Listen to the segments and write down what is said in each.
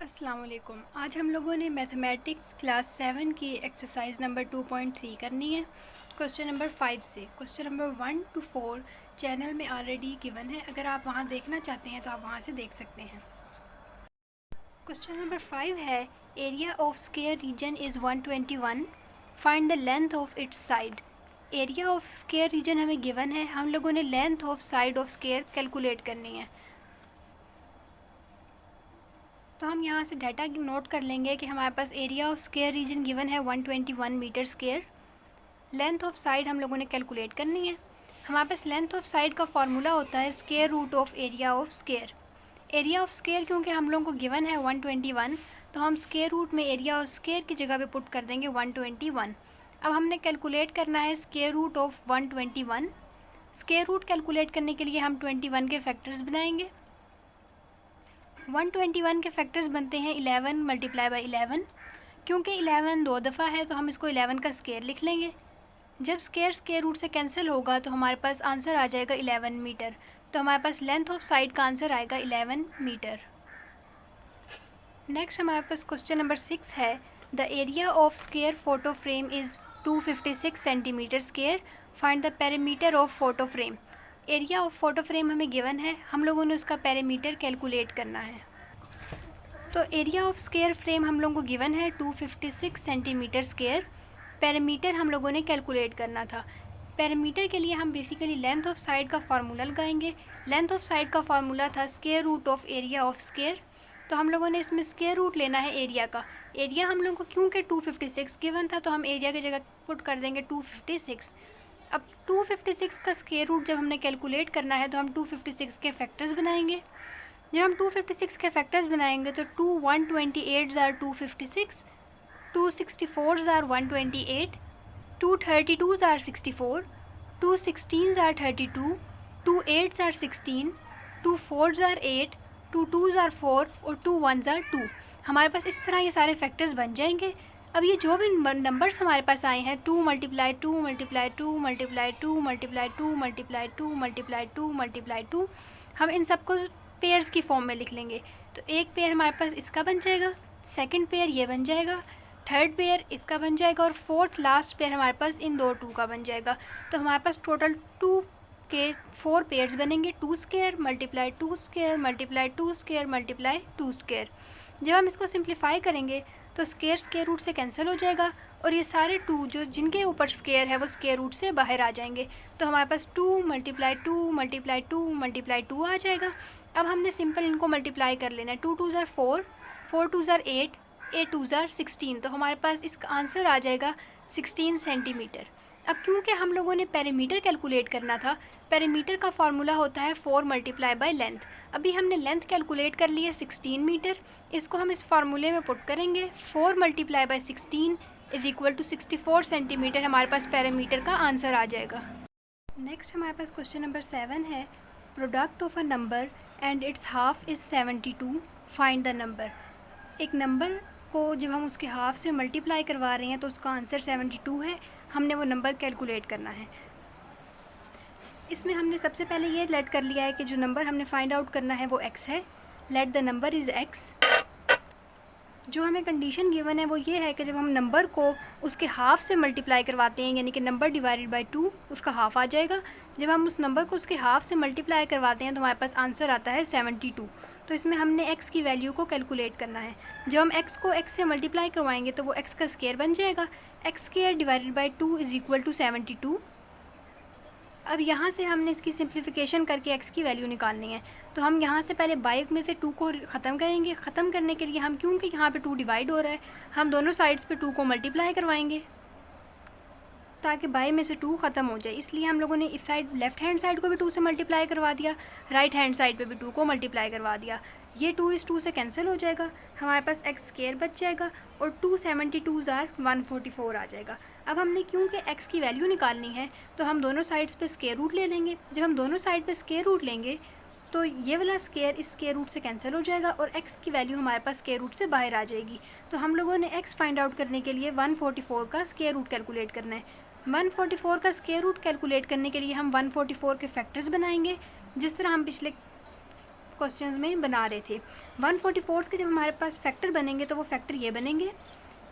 अस्सलाम वालेकुम। आज हम लोगों ने मैथमेटिक्स क्लास 7 की एक्सरसाइज नंबर 2.3 करनी है। क्वेश्चन नंबर 5 से क्वेश्चन नंबर 1 to 4 चैनल में ऑलरेडी गिवन है। अगर आप वहां देखना चाहते हैं तो आप वहां से देख सकते हैं। क्वेश्चन नंबर 5 है, area of square region is 121, find the length of its side. Area of square region हमें गिवन है, हम लोगों ने length of side of square calculate करनी है। तो हम यहाँ से डाटा नोट कर लेंगे कि हमारे पास area of square region given है 121 metre square. Length of side हम लोगों ने कैलकुलेट करनी है। हमारे पास लेंथ ऑफ साइड का फॉर्मूला होता है square root of area of square. Area of square क्योंकि हम लोगों को गिवन है 121, तो हम स्क्वायर रूट में एरिया ऑफ स्क्वायर की जगह पे पुट कर देंगे 121। अब हमने कैलकुलेट करना है square root of 121। Square root calculate करने के लिए हम 21 के फैक्टर्स बनाएंगे। 121 के फैक्टर्स बनते हैं 11 मल्टीप्लाई बाई 11। क्योंकि 11 दो दफ़ा है तो हम इसको 11 का स्क्वायर लिख लेंगे। जब स्क्वायर रूट से कैंसिल होगा तो हमारे पास आंसर आ जाएगा 11 मीटर। तो हमारे पास लेंथ ऑफ साइड का आंसर आएगा 11 मीटर। नेक्स्ट हमारे पास क्वेश्चन नंबर 6 है, the area of square photo frame is 256 centimetre square, find the perimeter of photo frame. Area of photo frame हमें गिवन है, हम लोगों ने उसका पेरीमीटर कैलकुलेट करना है। तो एरिया ऑफ स्क्वायर फ्रेम हम लोगों को गिवन है 256 सेंटीमीटर स्क्वायर। पेरीमीटर हम लोगों ने कैलकुलेट करना था। पेरीमीटर के लिए हम बेसिकली लेंथ ऑफ साइड का फार्मूला लगाएंगे। लेंथ ऑफ साइड का फार्मूला था square root of area of square. तो हम लोगों ने इसमें स्क्वायर रूट लेना है एरिया का। एरिया हम लोगों को क्योंकि 256 गिवन था तो हम एरिया की जगह पुट कर देंगे 256। अब 256 का स्क्वायर रूट जब हमने कैलकुलेट करना है तो हम 256 के फैक्टर्स बनाएंगे। जब हम 256 के फैक्टर्स बनाएंगे तो 128 ज़ार 256, 264 ज़ार 128, 232 ज़ार 64, 216 ज़ार 32, 28 ज़ार 16, 24 ज़ार 8, 22 ज़ार 4 और 21 ज़ार 2। हमारे पास इस तरह ये सारे फैक्टर्स बन जाएंगे। अब ये जो भी नंबर्स हमारे पास आए हैं 2 multiply 2 multiply 2 multiply 2 multiply 2 multiply 2 multiply 2 multiply 2, हम इन सबको पेयर्स की फॉर्म में लिख लेंगे। तो एक पेयर हमारे पास इसका बन जाएगा, सेकंड पेयर ये बन जाएगा, थर्ड पेयर इसका बन जाएगा और फोर्थ लास्ट पेयर हमारे पास इन दो 2 का बन जाएगा। तो हमारे पास टोटल 2 के 4 पेयर्स बनेंगे, 2 square multiply 2 square multiply 2 square multiply 2 square. जब हम इसको सिंप्लीफाई करेंगे तो स्क्वायर रूट से कैंसिल हो जाएगा और ये सारे 2 जो जिनके ऊपर स्क्वायर है वो स्क्वायर रूट से बाहर आ जाएंगे। तो हमारे पास 2 मल्टीप्लाई 2 मल्टीप्लाई 2 मल्टीप्लाई 2 आ जाएगा। अब हमने सिंपल इनको मल्टीप्लाई कर लेना है। 2 2 ज़ार 4, 4 2 ज़ार 8, 8 2 ज़ार 16। तो हमारे पास इसका आंसर आ जाएगा 16 सेंटीमीटर। अब क्योंकि हम लोगों ने पेरीमीटर कैलकुलेट करना था, पेरीमीटर का फार्मूला होता है 4 मल्टीप्लाई बाई लेंथ। अभी हमने लेंथ कैलकुलेट कर ली है 16 मीटर। इसको हम इस फार्मूले में पुट करेंगे। 4 multiply by 16 is equal to 64 centimetre हमारे पास पेरीमीटर का आंसर आ जाएगा। नेक्स्ट हमारे पास क्वेश्चन नंबर 7 है, product of a number and it's half is 72, find the number. एक नंबर को जब हम उसके हाफ से मल्टीप्लाई करवा रहे हैं तो उसका आंसर 72 है। हमने वो नंबर कैलकुलेट करना है। इसमें हमने सबसे पहले ये लेट कर लिया है कि जो नंबर हमने फाइंड आउट करना है वो x है। Let the number is x। जो हमें कंडीशन गिवन है वो ये है कि जब हम नंबर को उसके हाफ से मल्टीप्लाई करवाते हैं, यानी कि नंबर डिवाइडेड बाई 2, उसका हाफ आ जाएगा। जब हम उस नंबर को उसके हाफ से मल्टीप्लाई करवाते हैं तो हमारे पास आंसर आता है 72। तो इसमें हमने x की वैल्यू को कैलकुलेट करना है। जब हम x को x से मल्टीप्लाई करवाएंगे तो वो x का स्क्वायर बन जाएगा। x square divided by 2 is equal to 72। अब यहाँ से हमने इसकी सिंप्लीफिकेशन करके x की वैल्यू निकालनी है। तो हम यहाँ से पहले बाई में से 2 को ख़त्म करेंगे। ख़त्म करने के लिए हम, क्योंकि यहाँ पे 2 डिवाइड हो रहा है, हम दोनों साइड्स पे 2 को मल्टीप्लाई करवाएंगे ताकि बाई में से 2 ख़त्म हो जाए। इसलिए हम लोगों ने इस साइड लेफ़्ट हैंड साइड को भी 2 से मल्टीप्लाई करवा दिया, राइट हैंड साइड पे भी 2 को मल्टीप्लाई करवा दिया। ये 2 इस 2 से कैंसिल हो जाएगा, हमारे पास x स्क्वायर बच जाएगा और 272 ज़ार 144 आ जाएगा। अब हमने क्योंकि x की वैल्यू निकालनी है तो हम दोनों साइड्स पे स्क्वायर रूट ले लेंगे। जब हम दोनों साइड पे स्क्वायर रूट लेंगे तो ये वाला स्क्वायर इस स्क्वायर रूट से कैंसिल हो जाएगा और x की वैल्यू हमारे पास स्क्वायर रूट से बाहर आ जाएगी। तो हम लोगों ने x फाइंड आउट करने के लिए 144 का स्क्वायर रूट कैलकुलेट करना है। 144 का स्क्वायर रूट कैलकुलेट करने के लिए हम 144 के फैक्टर्स बनाएंगे, जिस तरह हम पिछले क्वेश्चंस में बना रहे थे। 144 के जब हमारे पास फैक्टर बनेंगे तो वो फैक्टर ये बनेंगे।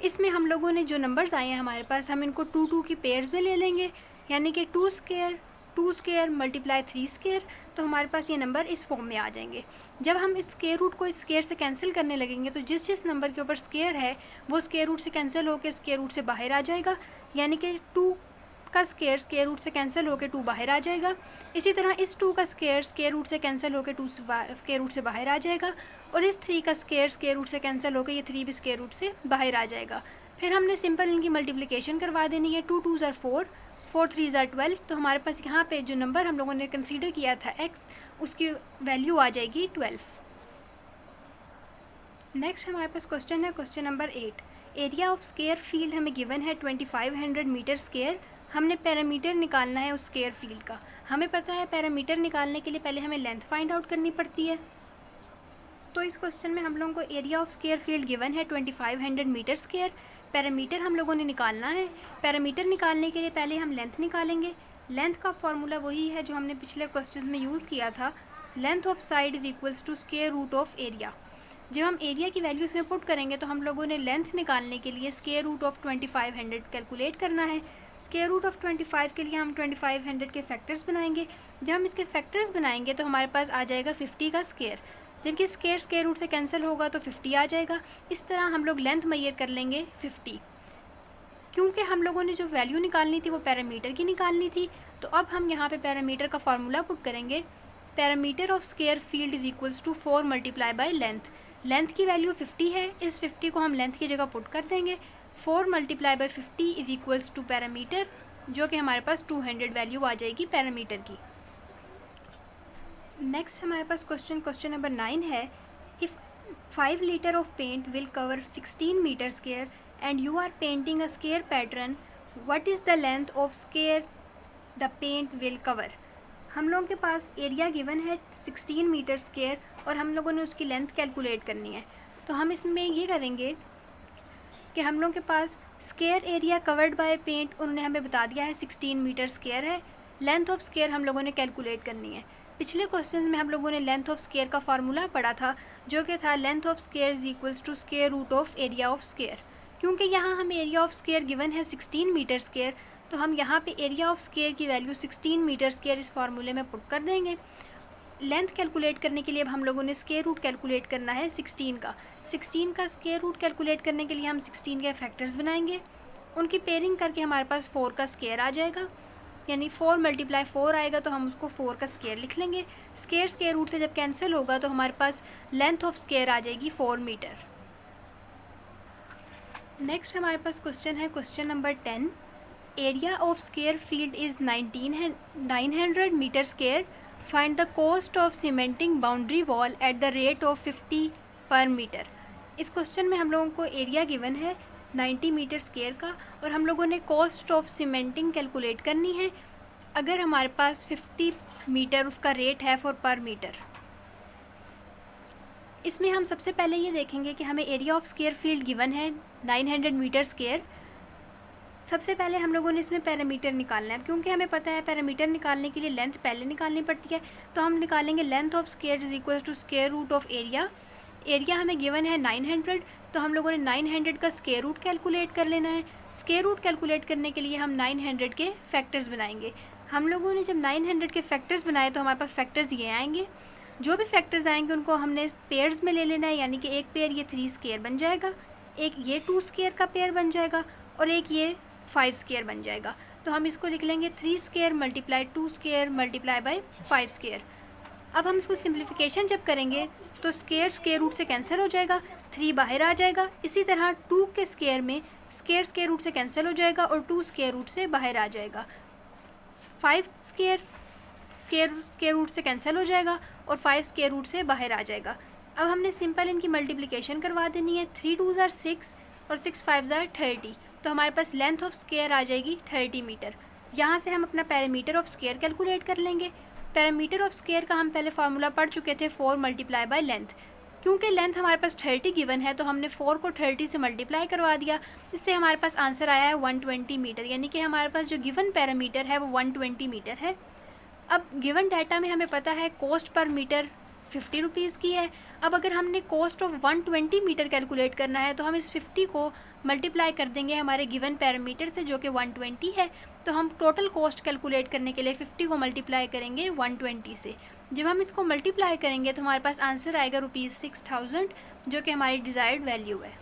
इसमें हम लोगों ने जो नंबर्स आए हैं हमारे पास, हम इनको 2 की पेयर्स में ले लेंगे, यानी कि 2 स्क्वायर मल्टीप्लाई 3 स्क्वायर, तो हमारे पास ये नंबर इस फॉर्म में आ जाएंगे। जब हम इस स्क्वायर रूट को इस स्क्वायर से कैंसिल करने लगेंगे तो जिस नंबर के ऊपर स्क्वायर है वो स्क्वायर रूट से कैंसिल होकर स्क्वायर रूट से बाहर आ जाएगा, यानी कि 2 का स्क्वायर रूट से कैंसिल होकर 2 बाहर आ जाएगा। इसी तरह इस 2 का स्क्वायर रूट से कैंसिल होकर 2 स्क्वायर रूट से बाहर आ जाएगा, और इस 3 का स्क्वायर रूट से कैंसिल होकर ये 3 भी स्क्वायर रूट से बाहर आ जाएगा। फिर हमने सिंपल इनकी मल्टीप्लिकेशन करवा देनी है। 2 2 4, 4 3 12, तो हमारे पास यहाँ पे जो नंबर हम लोगों ने कंसीडर किया था x, उसकी वैल्यू आ जाएगी 12। नेक्स्ट हमारे पास क्वेश्चन है question number 8। Area of square field हमें गिवन है 2500 मीटर स्क्वायर। हमने पैरामीटर निकालना है उस स्क्वायर फील्ड का। हमें पता है पैरामीटर निकालने के लिए पहले हमें लेंथ फाइंड आउट करनी पड़ती है। तो इस क्वेश्चन में हम लोगों को area of square field given है 2500 मीटर स्क्वायर। पैरामीटर हम लोगों ने निकालना है। पैरामीटर निकालने के लिए पहले हम लेंथ निकालेंगे। लेंथ का फॉर्मूला वही है जो हमने पिछले क्वेश्चन में यूज़ किया था, length of side is equals to square root of area. जब हम एरिया की वैल्यू इसमें पुट करेंगे तो हम लोगों ने लेंथ निकालने के लिए स्क्वायर रूट ऑफ 2500 कैलकुलेट करना है। स्क्वायर रूट ऑफ 25 के लिए हम 2500 के फैक्टर्स बनाएंगे। जब हम इसके फैक्टर्स बनाएंगे तो हमारे पास आ जाएगा 50 का स्क्वायर, जबकि स्क्वायर रूट से कैंसिल होगा तो 50 आ जाएगा। इस तरह हम लोग लेंथ मेजर कर लेंगे 50। क्योंकि हम लोगों ने जो वैल्यू निकालनी थी वो पैरामीटर की निकालनी थी, तो अब हम यहाँ पे पैरामीटर का फार्मूला पुट करेंगे। Parameter of square field is equals to 4 multiply by length. Length की वैल्यू 50 है, इस 50 को हम लेंथ की जगह पुट कर देंगे। 4 multiply by 50 is equals to parameter, जो कि हमारे पास 200 वैल्यू आ जाएगी पैरामीटर की। नेक्स्ट हमारे पास क्वेश्चन नंबर 9 है। If 5 litre of paint will cover 16 metre square and you are painting a square pattern, what is the length of square the paint will cover. हम लोगों के पास एरिया गिवन है 16 metre square और हम लोगों ने उसकी लेंथ कैलकुलेट करनी है। तो हम इसमें ये करेंगे कि हम लोगों के पास square area covered by paint उन्होंने हमें बता दिया है 16 मीटर स्क्वायर है। लेंथ ऑफ स्क्वायर हम लोगों ने कैलकुलेट करनी है। पिछले क्वेश्चन में हम लोगों ने लेंथ ऑफ स्क्वायर का फार्मूला पढ़ा था, जो कि था length of square is equals to square root of area of square. क्योंकि यहाँ हमें एरिया ऑफ स्क्वायर गिवन है 16 मीटर स्क्वायर, तो हम यहाँ पे एरिया ऑफ स्क्वायर की वैल्यू 16 मीटर स्क्वायर इस फार्मूले में पुट कर देंगे। लेंथ कैलकुलेट करने के लिए अब हम लोगों ने स्क्वायर रूट कैलकुलेट करना है 16 का। 16 का स्क्वायर रूट कैलकुलेट करने के लिए हम 16 के फैक्टर्स बनाएंगे, उनकी पेयरिंग करके हमारे पास 4 का स्क्वायर आ जाएगा, यानी 4 मल्टीप्लाई 4 आएगा तो हम उसको 4 का स्क्वायर लिख लेंगे। स्क्वायर रूट से जब कैंसिल होगा तो हमारे पास लेंथ ऑफ स्क्वायर आ जाएगी 4 मीटर। नेक्स्ट हमारे पास क्वेश्चन है question number 10। Area of square field is 900 metre square. Find the cost of cementing boundary wall at the rate of 50 per metre. इस क्वेश्चन में हम लोगों को एरिया गिवन है 90 मीटर स्क्वायर का और हम लोगों ने कॉस्ट ऑफ सीमेंटिंग कैलकुलेट करनी है अगर हमारे पास 50 मीटर उसका रेट है फॉर पर मीटर। इसमें हम सबसे पहले ये देखेंगे कि हमें area of square field given है 900 मीटर स्क्वायर। सबसे पहले हम लोगों ने इसमें पैरामीटर निकालना है, क्योंकि हमें पता है पैरामीटर निकालने के लिए लेंथ पहले निकालनी पड़ती है। तो हम निकालेंगे length of square is equal to square root of area. Area हमें गिवन है 900, तो हम लोगों ने 900 का स्क्वायर रूट कैलकुलेट कर लेना है। स्क्वायर रूट कैलकुलेट करने के लिए हम 900 के फैक्टर्स बनाएंगे। हम लोगों ने जब 900 के फैक्टर्स बनाए तो हमारे पास फैक्टर्स ये आएंगे। जो भी फैक्टर्स आएंगे उनको हमने पेयर्स में ले लेना है, यानी कि एक पेयर ये 3 स्क्वायर बन जाएगा, एक ये 2 स्क्वायर का पेयर बन जाएगा और एक ये 5 स्क्वायर बन जाएगा। तो हम इसको लिख लेंगे 3 square multiply 2 square multiply by 5 square. अब हम इसको सिंप्लीफिकेशन जब करेंगे तो स्क्वायर रूट से कैंसिल हो जाएगा, 3 बाहर आ जाएगा। इसी तरह 2 के स्क्वायर में स्क्वायर रूट से कैंसिल हो जाएगा और 2 स्क्वायर रूट से बाहर आ जाएगा। 5 स्क्वायर रूट से कैंसिल हो जाएगा और 5 स्क्वायर रूट से बाहर आ जाएगा। अब हमने सिंपल इनकी मल्टीप्लिकेशन करवा देनी है। 3 2 आर 6 और 6 5 आर 30, तो हमारे पास लेंथ ऑफ स्क्वायर आ जाएगी 30 मीटर। यहाँ से हम अपना पैरामीटर ऑफ स्क्वायर कैलकुलेट कर लेंगे। पैरामीटर ऑफ स्क्वायर का हम पहले फार्मूला पढ़ चुके थे 4 मल्टीप्लाई बाय लेंथ। क्योंकि लेंथ हमारे पास 30 गिवन है तो हमने 4 को 30 से मल्टीप्लाई करवा दिया। इससे हमारे पास आंसर आया है 120 मीटर, यानी कि हमारे पास जो गिवन पैरामीटर है वो 120 मीटर है। अब गिवन डाटा में हमें पता है कॉस्ट पर मीटर 50 रुपीज़ की है। अब अगर हमने कॉस्ट ऑफ 120 मीटर कैलकुलेट करना है तो हम इस 50 को मल्टीप्लाई कर देंगे हमारे गिवन पैरामीटर से जो कि 120 है। तो हम टोटल कॉस्ट कैलकुलेट करने के लिए 50 को मल्टीप्लाई करेंगे 120 से। जब हम इसको मल्टीप्लाई करेंगे तो हमारे पास आंसर आएगा ₹6000, जो कि हमारी डिज़ायर्ड वैल्यू है।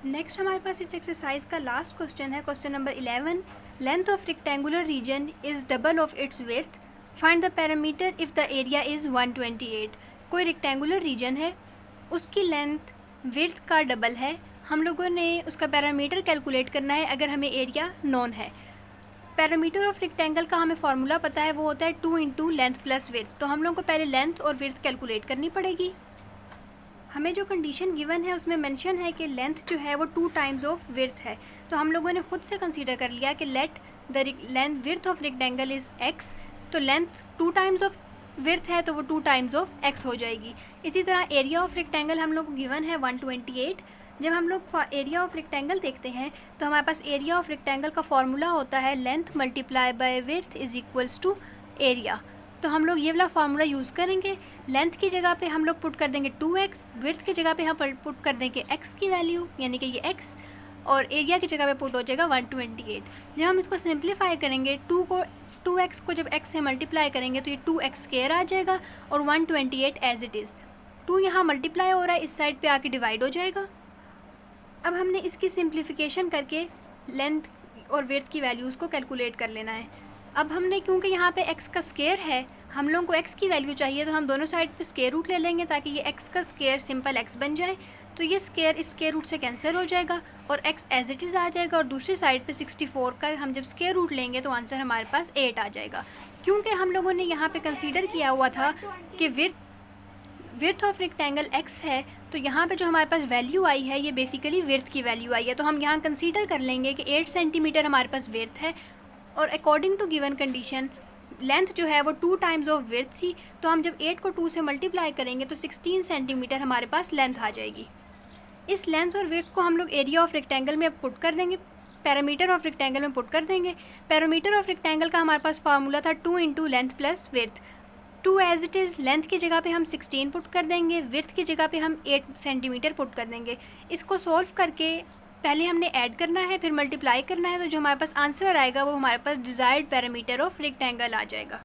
नेक्स्ट हमारे पास इस एक्सरसाइज का लास्ट क्वेश्चन है, question number 11। Length of rectangular region is double of its width, find the parameter if the area is 128। कोई रेक्टेंगुलर रीजन है, उसकी लेंथ विड्थ का डबल है, हम लोगों ने उसका पैरामीटर कैलकुलेट करना है अगर हमें एरिया नॉन है। पैरामीटर ऑफ रेक्टेंगल का हमें फार्मूला पता है, वो होता है 2 इंटू लेंथ प्लस विड्थ। तो हम लोगों को पहले लेंथ और विड्थ कैलकुलेट करनी पड़ेगी। हमें जो कंडीशन गिवन है उसमें मेंशन है कि लेंथ जो है वो 2 टाइम्स ऑफ विड्थ है। तो हम लोगों ने खुद से कंसीडर कर लिया कि let the length width of rectangle is x। तो लेंथ 2 टाइम्स ऑफ विड्थ है तो वो 2 टाइम्स ऑफ x हो जाएगी। इसी तरह एरिया ऑफ रेक्टेंगल हम लोग को गिवन है 128। जब हम लोग एरिया ऑफ रेक्टेंगल देखते हैं तो हमारे पास एरिया ऑफ रेक्टेंगल का फॉर्मूला होता है length multiply by width is equals to area. तो हम लोग ये वाला फार्मूला यूज़ करेंगे। लेंथ की जगह पे हम लोग पुट कर देंगे 2x, विड्थ की जगह पे हम पुट कर देंगे x की वैल्यू यानी कि ये x, और एरिया की जगह पे पुट हो जाएगा 128। जब हम इसको सिंप्लीफाई करेंगे 2x को जब x से मल्टीप्लाई करेंगे तो ये 2x स्क्वायर आ जाएगा और 128 एज इट इज़। 2 यहाँ मल्टीप्लाई हो रहा है, इस साइड पे आके डिवाइड हो जाएगा। अब हमने इसकी सिंप्लीफिकेशन करके लेंथ और विड्थ की वैल्यूज़ को कैलकुलेट कर लेना है। अब हमने क्योंकि यहाँ पे x का स्क्वायर है, हम लोगों को x की वैल्यू चाहिए, तो हम दोनों साइड पे स्क्वायर रूट ले लेंगे ताकि ये x का स्क्वायर सिंपल x बन जाए। तो ये स्क्वायर इस स्क्वायर रूट से कैंसिल हो जाएगा और x एज इट इज़ आ जाएगा, और दूसरी साइड पे 64 का हम जब स्क्वायर रूट लेंगे तो आंसर हमारे पास 8 आ जाएगा। क्योंकि हम लोगों ने यहाँ पे कंसीडर किया हुआ था कि विड्थ ऑफ रेक्टेंगल x है, तो यहाँ पे जो हमारे पास वैल्यू आई है ये बेसिकली विड्थ की वैल्यू आई है। तो हम यहाँ कंसीडर कर लेंगे कि 8 सेंटीमीटर हमारे पास विड्थ है, और according to given condition length जो है वो 2 टाइम्स ऑफ विड्थ थी। तो हम जब 8 को 2 से मल्टीप्लाई करेंगे तो 16 सेंटीमीटर हमारे पास लेंथ आ जाएगी। इस लेंथ और विड्थ को हम लोग एरिया ऑफ रेक्टेंगल में पुट कर देंगे, पैरामीटर ऑफ रेक्टेंगल में पुट कर देंगे। पैरामीटर ऑफ रेक्टेंगल का हमारे पास फार्मूला था 2 into length plus width. 2 as it is, length की जगह पे हम 16 पुट कर देंगे, विड्थ की जगह पे हम 8 सेंटीमीटर पुट कर देंगे। इसको सॉल्व करके पहले हमने ऐड करना है, फिर मल्टीप्लाई करना है, तो जो हमारे पास आंसर आएगा वो हमारे पास डिज़ायर्ड पैरामीटर ऑफ रेक्टेंगल आ जाएगा।